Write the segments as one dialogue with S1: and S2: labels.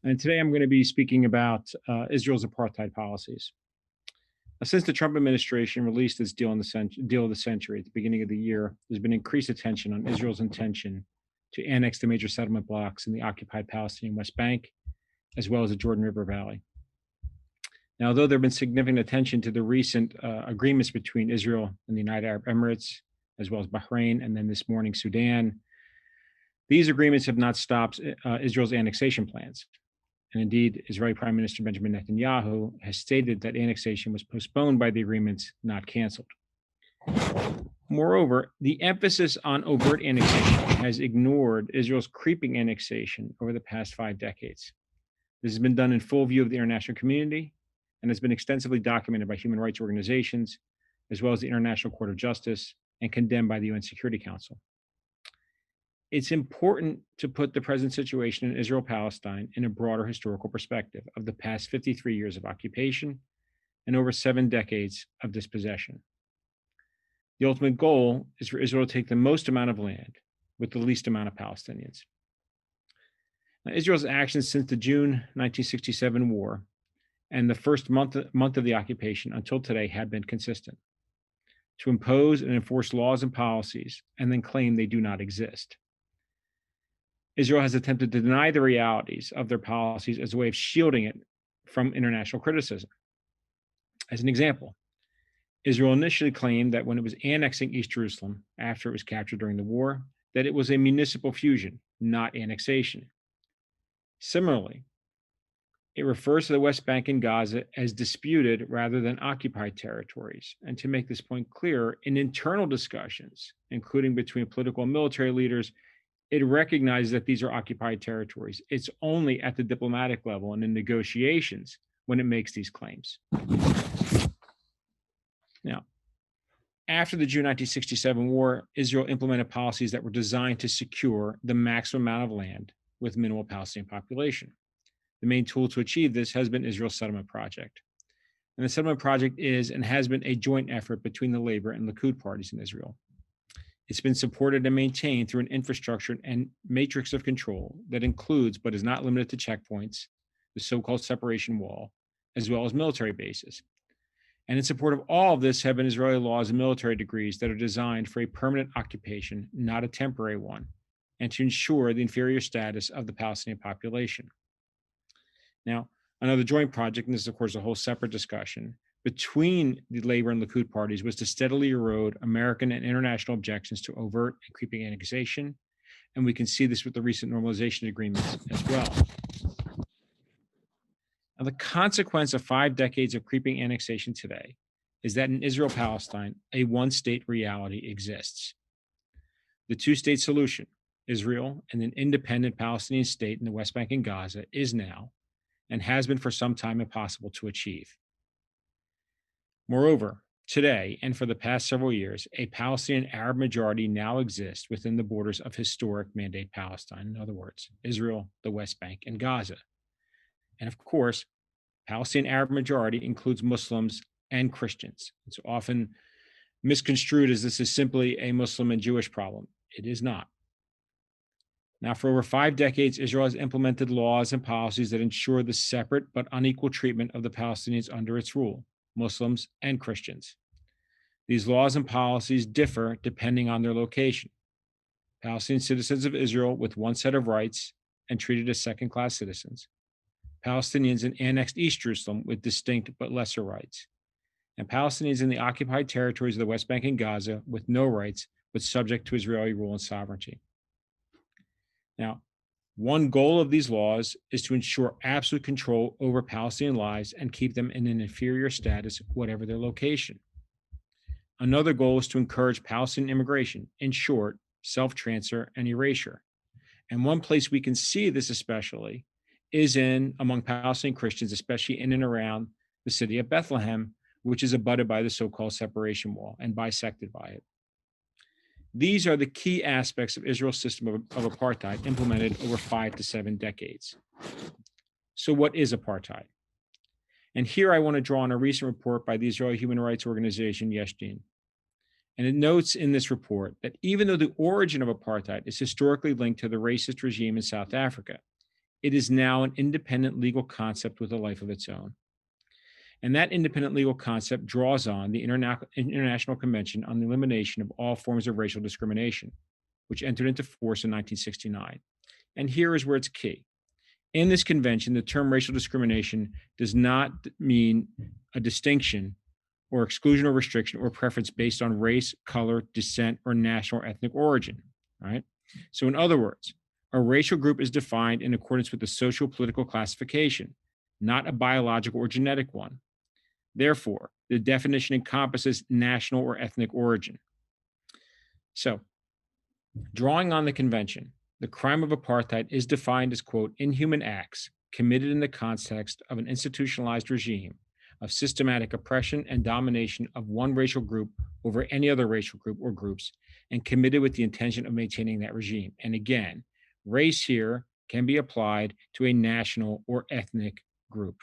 S1: And today I'm going to be speaking about Israel's apartheid policies. Since the Trump administration released its deal of the century at the beginning of the year, there's been increased attention on Israel's intention to annex the major settlement blocks in the occupied Palestinian West Bank, as well as the Jordan River Valley. Now, although there have been significant attention to the recent agreements between Israel and the United Arab Emirates, as well as Bahrain, and then this morning, Sudan, these agreements have not stopped Israel's annexation plans. And indeed, Israeli Prime Minister Benjamin Netanyahu has stated that annexation was postponed by the agreements, not canceled. Moreover, the emphasis on overt annexation has ignored Israel's creeping annexation over the past 5 decades. This has been done in full view of the international community and has been extensively documented by human rights organizations, as well as the International Court of Justice, and condemned by the UN Security Council. It's important to put the present situation in Israel-Palestine in a broader historical perspective of the past 53 years of occupation and over 7 decades of dispossession. The ultimate goal is for Israel to take the most amount of land with the least amount of Palestinians. Now, Israel's actions since the June 1967 war and the first month of the occupation until today have been consistent: to impose and enforce laws and policies and then claim they do not exist. Israel has attempted to deny the realities of their policies as a way of shielding it from international criticism. As an example, Israel initially claimed that when it was annexing East Jerusalem after it was captured during the war, that it was a municipal fusion, not annexation. Similarly, it refers to the West Bank and Gaza as disputed rather than occupied territories. And to make this point clear, in internal discussions, including between political and military leaders, it recognizes that these are occupied territories. It's only at the diplomatic level and in negotiations when it makes these claims. Now, after the June 1967 war, Israel implemented policies that were designed to secure the maximum amount of land with minimal Palestinian population. The main tool to achieve this has been Israel's settlement project. And the settlement project is and has been a joint effort between the Labor and Likud parties in Israel. It's been supported and maintained through an infrastructure and matrix of control that includes, but is not limited to, checkpoints, the so-called separation wall, as well as military bases. And in support of all of this have been Israeli laws and military degrees that are designed for a permanent occupation, not a temporary one, and to ensure the inferior status of the Palestinian population. Now, another joint project, and this is, of course, a whole separate discussion, between the Labor and Likud parties was to steadily erode American and international objections to overt and creeping annexation. And we can see this with the recent normalization agreements as well. Now, the consequence of 5 decades of creeping annexation today is that in Israel-Palestine, a one-state reality exists. The two-state solution, Israel and an independent Palestinian state in the West Bank and Gaza, is now, and has been for some time, impossible to achieve. Moreover, today, and for the past several years, a Palestinian Arab majority now exists within the borders of historic Mandate Palestine, in other words, Israel, the West Bank, and Gaza. And of course, Palestinian Arab majority includes Muslims and Christians. It's often misconstrued as this is simply a Muslim and Jewish problem. It is not. Now, for over 5 decades, Israel has implemented laws and policies that ensure the separate but unequal treatment of the Palestinians under its rule, Muslims and Christians. These laws and policies differ depending on their location. Palestinian citizens of Israel with one set of rights and treated as second-class citizens. Palestinians in annexed East Jerusalem with distinct but lesser rights. And Palestinians in the occupied territories of the West Bank and Gaza with no rights but subject to Israeli rule and sovereignty. Now, one goal of these laws is to ensure absolute control over Palestinian lives and keep them in an inferior status, whatever their location. Another goal is to encourage Palestinian immigration, in short, self-transfer and erasure. And one place we can see this especially is among Palestinian Christians, especially in and around the city of Bethlehem, which is abutted by the so-called separation wall and bisected by it. These are the key aspects of Israel's system of apartheid implemented over 5 to 7 decades. So what is apartheid? And here I want to draw on a recent report by the Israeli human rights organization Yesh Din. And it notes in this report that even though the origin of apartheid is historically linked to the racist regime in South Africa, it is now an independent legal concept with a life of its own. And that independent legal concept draws on the International Convention on the Elimination of All Forms of Racial Discrimination, which entered into force in 1969. And here is where it's key. In this convention, the term racial discrimination does not mean a distinction or exclusion or restriction or preference based on race, color, descent, or national or ethnic origin. Right? So, in other words, a racial group is defined in accordance with the social political classification, not a biological or genetic one. Therefore, the definition encompasses national or ethnic origin. So, drawing on the convention, the crime of apartheid is defined as, quote, inhuman acts committed in the context of an institutionalized regime of systematic oppression and domination of one racial group over any other racial group or groups, and committed with the intention of maintaining that regime. And again, race here can be applied to a national or ethnic group.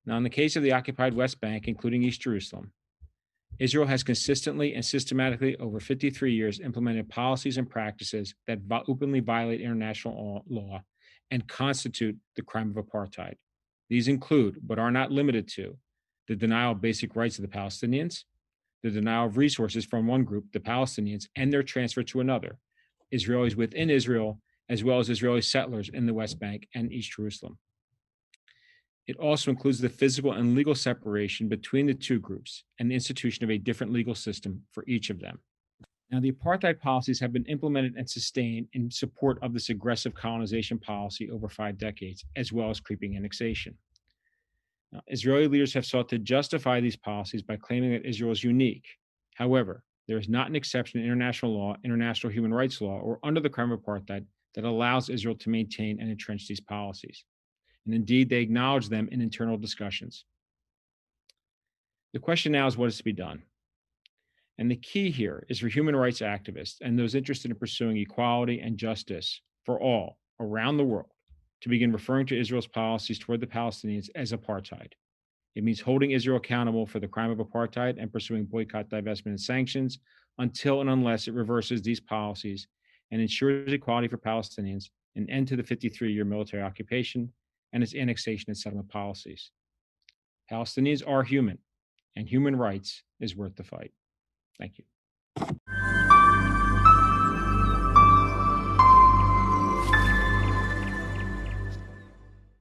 S1: Now, in the case of the occupied West Bank, including East Jerusalem, Israel has consistently and systematically over 53 years implemented policies and practices that openly violate international law and constitute the crime of apartheid. These include, but are not limited to, the denial of basic rights of the Palestinians, the denial of resources from one group, the Palestinians, and their transfer to another, Israelis within Israel, as well as Israeli settlers in the West Bank and East Jerusalem. It also includes the physical and legal separation between the two groups and the institution of a different legal system for each of them. Now, the apartheid policies have been implemented and sustained in support of this aggressive colonization policy over 5 decades, as well as creeping annexation. Now, Israeli leaders have sought to justify these policies by claiming that Israel is unique. However, there is not an exception in international law, international human rights law, or under the crime of apartheid that allows Israel to maintain and entrench these policies. And indeed, they acknowledge them in internal discussions. The question now is what is to be done? And the key here is for human rights activists and those interested in pursuing equality and justice for all around the world to begin referring to Israel's policies toward the Palestinians as apartheid. It means holding Israel accountable for the crime of apartheid and pursuing boycott, divestment, and sanctions until and unless it reverses these policies and ensures equality for Palestinians, an end to the 53-year military occupation, and its annexation and settlement policies. Palestinians are human, and human rights is worth the fight. Thank you.